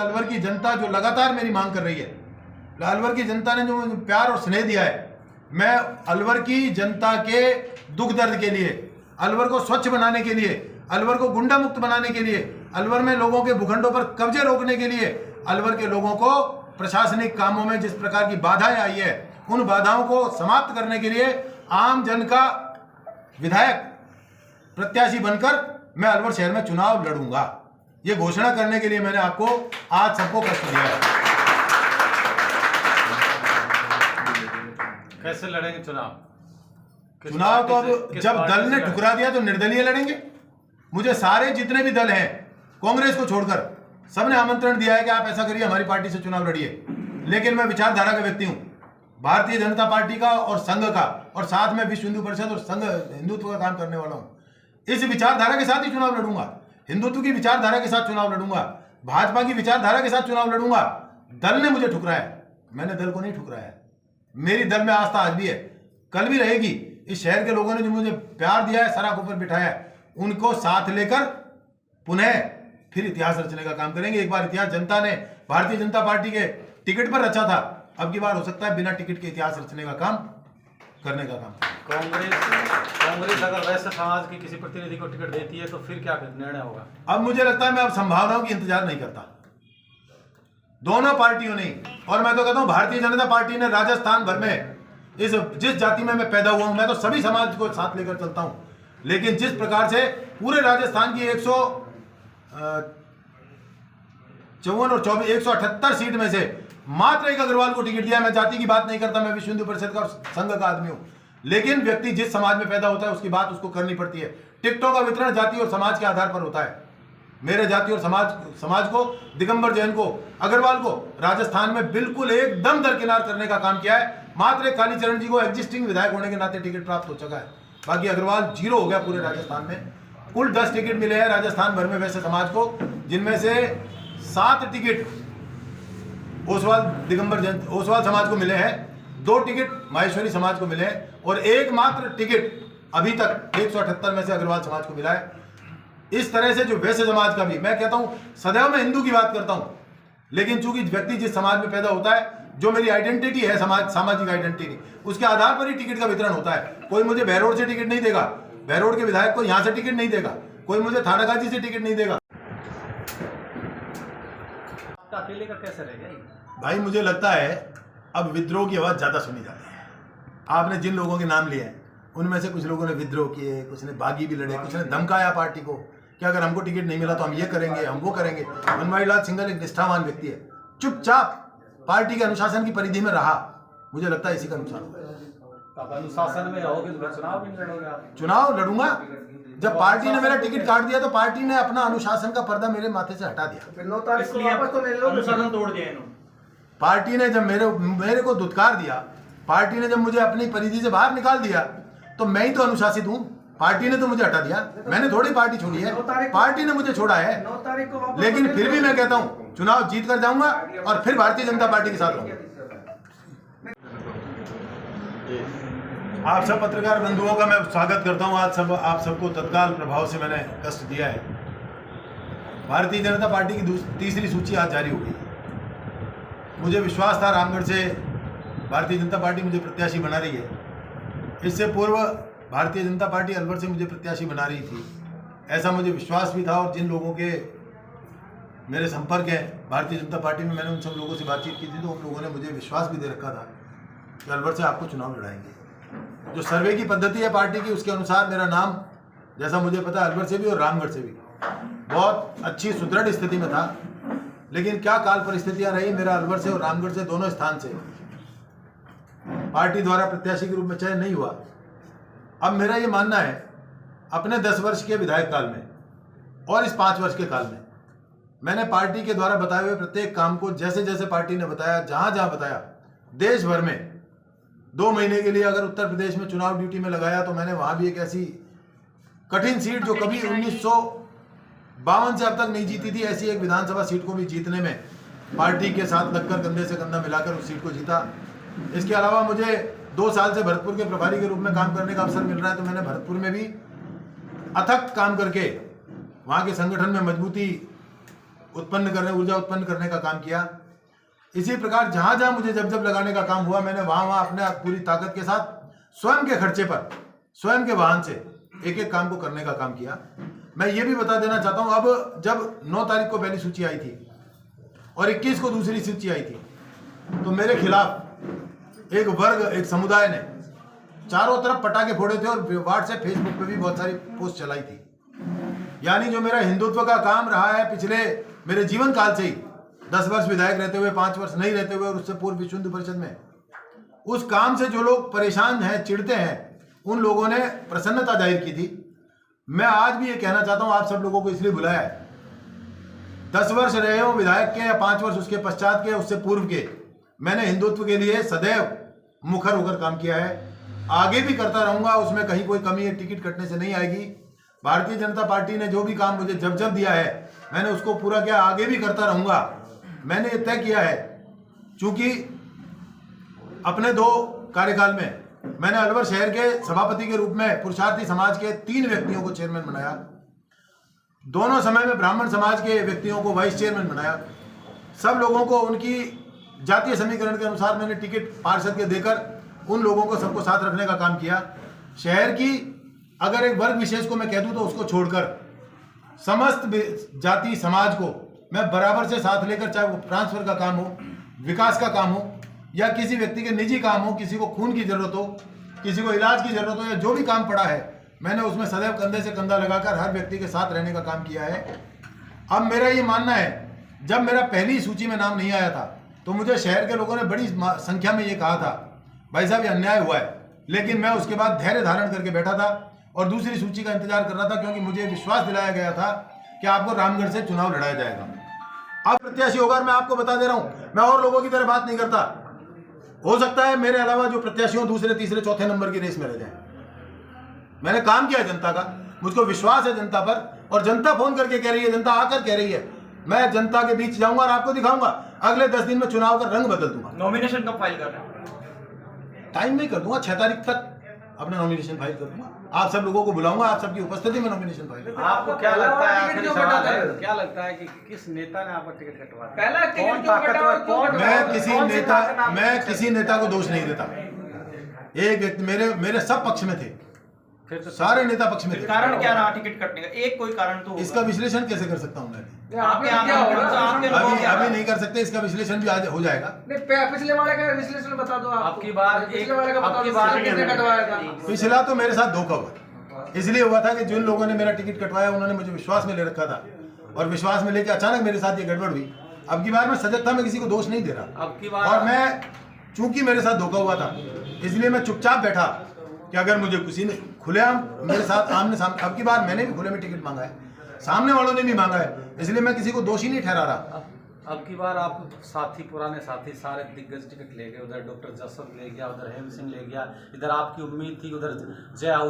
अलवर की जनता जो लगातार मेरी मांग कर रही है, अलवर की जनता ने जो मुझे प्यार और स्नेह दिया है, मैं अलवर की जनता के दुख दर्द के लिए, अलवर को स्वच्छ बनाने के लिए, अलवर को गुंडा मुक्त बनाने के लिए, अलवर में लोगों के भूखंडों पर कब्जे रोकने के लिए, अलवर के लोगों को प्रशासनिक कामों में जिस प्रकार की बाधाएं आई है उन बाधाओं को समाप्त करने के लिए आम जन का विधायक प्रत्याशी बनकर मैं अलवर शहर में चुनाव लड़ूंगा। ये घोषणा करने के लिए मैंने आपको आज सबको कष्ट दिया है। कैसे लड़ेंगे चुनाव? चुनाव तो अब जब दल ने ठुकरा दिया तो निर्दलीय लड़ेंगे। मुझे सारे जितने भी दल हैं कांग्रेस को छोड़कर सबने आमंत्रण दिया है कि आप ऐसा करिए, हमारी पार्टी से चुनाव लड़िए, लेकिन मैं विचारधारा का व्यक्ति हूं, भारतीय जनता पार्टी का और संघ का, और साथ में विश्व हिंदू परिषद और संघ हिंदुत्व का काम करने वाला हूं। इस विचारधारा के साथ ही चुनाव लड़ूंगा, हिंदुत्व की विचारधारा के साथ चुनाव लड़ूंगा, भाजपा की विचारधारा के साथ चुनाव लड़ूंगा। दल ने मुझे ठुकराया, मैंने दल को नहीं ठुकराया। मेरी दल में आस्था आज भी है, कल भी रहेगी। इस शहर के लोगों ने जो मुझे प्यार दिया है, सराख ऊपर बिठाया है, उनको साथ लेकर पुनः फिर इतिहास रचने का काम करेंगे। एक बार इतिहास जनता ने भारतीय जनता पार्टी के टिकट पर रचा था, अब की बार हो सकता है बिना टिकट के इतिहास रचने का काम करने का काम। कांग्रेस अगर वैश्य समाज की किसी प्रतिनिधि को टिकट देती है तो फिर क्या निर्णय होगा? अब मुझे लगता है मैं अब संभावनाओं की इंतजार नहीं करता, दोनों पार्टियों ने। और मैं तो कहता हूं भारतीय जनता पार्टी ने राजस्थान भर में जिस जाति में मैं पैदा हुआ हूं, मैं तो सभी समाज को साथ लेकर चलता हूं, लेकिन जिस प्रकार से पूरे राजस्थान की 154 और 24 178 सीट में से मात्र एक अग्रवाल को टिकट दिया। मैं जाति की बात नहीं करता, मैं विश्व हिंदू परिषद का और संघ का आदमी हूं, लेकिन व्यक्ति जिस समाज में पैदा होता है उसकी बात उसको करनी पड़ती है। टिकटों का वितरण जाति और समाज के आधार पर होता है। मेरे जाति और समाज को, दिगंबर जैन को, अग्रवाल को राजस्थान में बिल्कुल एकदम दरकिनार करने का काम किया है। मात्र कालीचरण जी को एग्जिस्टिंग विधायक होने के नाते टिकट प्राप्त हो चुका है, बाकी अग्रवाल जीरो हो गया पूरे राजस्थान में। कुल 10 टिकट मिले हैं राजस्थान भर में वैसे समाज को, जिनमें से 7 टिकट ओसवाल दिगंबर जैन ओसवाल समाज को मिले हैं, 2 टिकट माहेश्वरी समाज को मिले हैं और एकमात्र टिकट अभी तक 178 में से अग्रवाल समाज को मिला है। इस तरह से जो वैश्य समाज का भी, मैं कहता हूं सदैव मैं हिंदू की बात करता हूं, लेकिन चूंकि व्यक्ति जिस समाज में पैदा होता है, जो मेरी आइडेंटिटी है, सामाजिक आइडेंटिटी, उसके आधार पर ही टिकट का वितरण होता है। कोई मुझे बहरोड से टिकट नहीं देगा, बहरोड के विधायक को यहां से टिकट नहीं देगा, कोई मुझे थानागाजी से टिकट नहीं देगा। अकेले का कैसे रहेगा भाई? मुझे लगता है अब विद्रोह की आवाज ज्यादा सुनी जाती है। आपने जिन लोगों के नाम लिए हैं उनमें से कुछ लोगों ने विद्रोह किए, कुछ ने बागी भी लड़े, कुछ ने धमकाया पार्टी को कि अगर हमको टिकट नहीं मिला तो हम ये करेंगे, हम वो करेंगे। बनवारी लाल सिंघल एक निष्ठावान व्यक्ति है, चुपचाप पार्टी के अनुशासन की परिधि में रहा। मुझे लगता है इसी का नुकसान होगा। अब अनुशासन में रहोगे तो चुनाव भी लड़ोगे आप? चुनाव लड़ूंगा। जब पार्टी ने मेरा टिकट काट दिया तो पार्टी ने अपना अनुशासन का पर्दा मेरे माथे से हटा दिया। 9 तारीख को वापस तो ले लो, अनुशासन तोड़ दिया इन्होंने। पार्टी ने जब मेरे को दुत्कार दिया, पार्टी ने जब मुझे अपनी परिधि से बाहर निकाल दिया, तो मैं ही तो अनुशासित हूँ। पार्टी ने तो मुझे हटा दिया, मैंने थोड़ी पार्टी छोड़ी है, पार्टी ने मुझे छोड़ा है। 9 तारीख को लेकिन फिर भी मैं कहता हूँ चुनाव जीत कर जाऊंगा और फिर भारतीय जनता पार्टी के साथ रहूंगा। आप सब पत्रकार बंधुओं का मैं स्वागत करता हूं। आज आप सबको तत्काल प्रभाव से मैंने कष्ट दिया है। भारतीय जनता पार्टी की तीसरी सूची आज जारी हो गई। मुझे विश्वास था रामगढ़ से भारतीय जनता पार्टी मुझे प्रत्याशी बना रही है। इससे पूर्व भारतीय जनता पार्टी अलवर से मुझे प्रत्याशी बना रही थी, ऐसा मुझे विश्वास भी था। और जिन लोगों के मेरे संपर्क हैं भारतीय जनता पार्टी में, मैंने उन सब लोगों से बातचीत की थी, तो उन लोगों ने मुझे विश्वास भी दे रखा था कि अलवर से आपको चुनाव लड़ाएंगे। जो सर्वे की पद्धति है पार्टी की, उसके अनुसार मेरा नाम, जैसा मुझे पता, अलवर से भी और रामगढ़ से भी बहुत अच्छी सुदृढ़ स्थिति में था। लेकिन क्या काल परिस्थितियां रही, मेरा अलवर से और रामगढ़ से दोनों स्थान से पार्टी द्वारा प्रत्याशी के रूप में चयन नहीं हुआ। अब मेरा ये मानना है, अपने 10 वर्ष के विधायक काल में और इस 5 वर्ष के काल में मैंने पार्टी के द्वारा बताए हुए प्रत्येक काम को, जैसे जैसे पार्टी ने बताया, जहां जहां बताया, देश भर में 2 महीने के लिए अगर उत्तर प्रदेश में चुनाव ड्यूटी में लगाया, तो मैंने वहां भी एक ऐसी कठिन सीट जो कभी 1952 से अब तक नहीं जीती थी, ऐसी एक विधानसभा सीट को भी जीतने में पार्टी के साथ लगकर कंधे से कंधा मिलाकर उस सीट को जीता। इसके अलावा मुझे 2 साल से भरतपुर के प्रभारी के रूप में काम करने का अवसर मिल रहा है, तो मैंने भरतपुर में भी अथक काम करके वहाँ के संगठन में मजबूती ऊर्जा उत्पन्न करने का काम किया। इसी प्रकार जहाँ जहाँ मुझे जब लगाने का काम हुआ, मैंने वहाँ अपने पूरी ताकत के साथ स्वयं के खर्चे पर, स्वयं के वाहन से एक एक काम को करने का काम किया। मैं ये भी बता देना चाहता हूँ, अब जब 9 तारीख को पहली सूची आई थी और 21 को दूसरी सूची आई थी, तो मेरे खिलाफ एक वर्ग, एक समुदाय ने चारों तरफ पटाखे फोड़े थे और व्हाट्सएप, फेसबुक पे भी बहुत सारी पोस्ट चलाई थी। यानी जो मेरा हिंदुत्व का काम रहा है पिछले मेरे जीवन काल से ही, 10 वर्ष विधायक रहते हुए, 5 वर्ष नहीं रहते हुए और उससे पूर्व विश्व हिंदू परिषद में, उस काम से जो लोग परेशान हैं, चिढ़ते हैं, उन लोगों ने प्रसन्नता जाहिर की थी। मैं आज भी ये कहना चाहता हूँ, आप सब लोगों को इसलिए बुलाया है, 10 वर्ष रहे हो विधायक के या 5 वर्ष उसके पश्चात के, उससे पूर्व के, मैंने हिंदुत्व के लिए सदैव मुखर होकर काम किया है, आगे भी करता रहूंगा। उसमें कहीं कोई कमी है टिकट कटने से नहीं आएगी। भारतीय जनता पार्टी ने जो भी काम मुझे जब दिया है, मैंने उसको पूरा किया, आगे भी करता रहूंगा। मैंने ये तय किया है, चूंकि अपने 2 कार्यकाल में मैंने अलवर शहर के सभापति के रूप में पुरुषार्थी समाज के 3 व्यक्तियों को चेयरमैन बनाया, दोनों समय में ब्राह्मण समाज के व्यक्तियों को वाइस चेयरमैन बनाया। सब लोगों को उनकी जातीय समीकरण के अनुसार मैंने टिकट पार्षद के देकर उन लोगों को सबको साथ रखने का काम किया। शहर की अगर एक वर्ग विशेष को मैं कह दूं तो उसको छोड़कर समस्त जाति समाज को मैं बराबर से साथ लेकर, चाहे वो ट्रांसफर का काम हो, विकास का काम हो, या किसी व्यक्ति के निजी काम हो, किसी को खून की जरूरत हो, किसी को इलाज की जरूरत हो, या जो भी काम पड़ा है, मैंने उसमें सदैव कंधे से कंधा लगाकर हर व्यक्ति के साथ रहने का काम किया है। अब मेरा ये मानना है, जब मेरा पहली सूची में नाम नहीं आया था तो मुझे शहर के लोगों ने बड़ी संख्या में ये कहा था, भाई साहब ये अन्याय हुआ है, लेकिन मैं उसके बाद धैर्य धारण करके बैठा था और दूसरी सूची का इंतजार कर रहा था, क्योंकि मुझे विश्वास दिलाया गया था कि आपको रामगढ़ से चुनाव लड़ाया जाएगा। अब प्रत्याशी होगा, मैं आपको बता दे रहा हूं, मैं और लोगों की तरह बात नहीं करता। हो सकता है मेरे अलावा जो प्रत्याशी हो दूसरे, तीसरे, चौथे नंबर की रेस में रह जाए। मैंने काम किया है जनता का, मुझको विश्वास है जनता पर, और जनता फोन करके कह रही है, जनता आकर कह रही है, मैं जनता के बीच जाऊंगा और आपको दिखाऊंगा, अगले 10 दिन में चुनाव का रंग बदल दूंगा। नॉमिनेशन कब फाइल कर रहे हैं? टाइम नहीं कर दूंगा, 6 तारीख तक अपना नॉमिनेशन फाइल कर दूंगा। आप सब लोगों को बुलाऊंगा, आप सबकी उपस्थिति में नॉमिनेशन फाइल करूंगा। आपको क्या लगता है, आखिरी सवाल है, क्या लगता है कि किस नेता ने आपका टिकट कटवाया? कौन ताकतवर, कौन? मैं किसी नेता को दोष नहीं देता। एक व्यक्ति मेरे सब पक्ष में थे, फिर तो सारे नेता पक्ष में थे। कारण क्या रहा टिकट कटने का? एक कोई कारण तो होगा। इसका विश्लेषण कैसे कर सकता हूं मैं? आपके अभी नहीं कर सकते, इसका विश्लेषण भी आज हो जाएगा। पिछले वाले का विश्लेषण बता दो आप। आपकी बार पिछले वाले का बता दो, किसने कटवाया था? पिछला तो मेरे साथ धोखा हुआ, इसलिए हुआ था कि जिन लोगों ने मेरा टिकट कटवाया उन्होंने मुझे विश्वास में ले रखा था, और विश्वास में लेके अचानक मेरे साथ ये गड़बड़ हुई। अब की बार मैं सजग था, मैं किसी को दोष नहीं दे रहा। अब की बार, और मैं चूंकि मेरे साथ धोखा हुआ था, इसलिए मैं चुपचाप बैठा कि अगर मुझे किसी ने खुलेआम मेरे साथ आमने सामने, अब की बार मैंने भी खुले में टिकट मांगा है, सामने वालों ने भी मांगा है, इसलिए मैं किसी को दोषी नहीं ठहरा रहा। अब की बार आप साथी, पुराने साथी सारे दिग्गज टिकट ले गए, उधर डॉक्टर जसवंत ले गया, उधर हेम सिंह ले गया, इधर आपकी उम्मीद थी, उधर जय आहूजा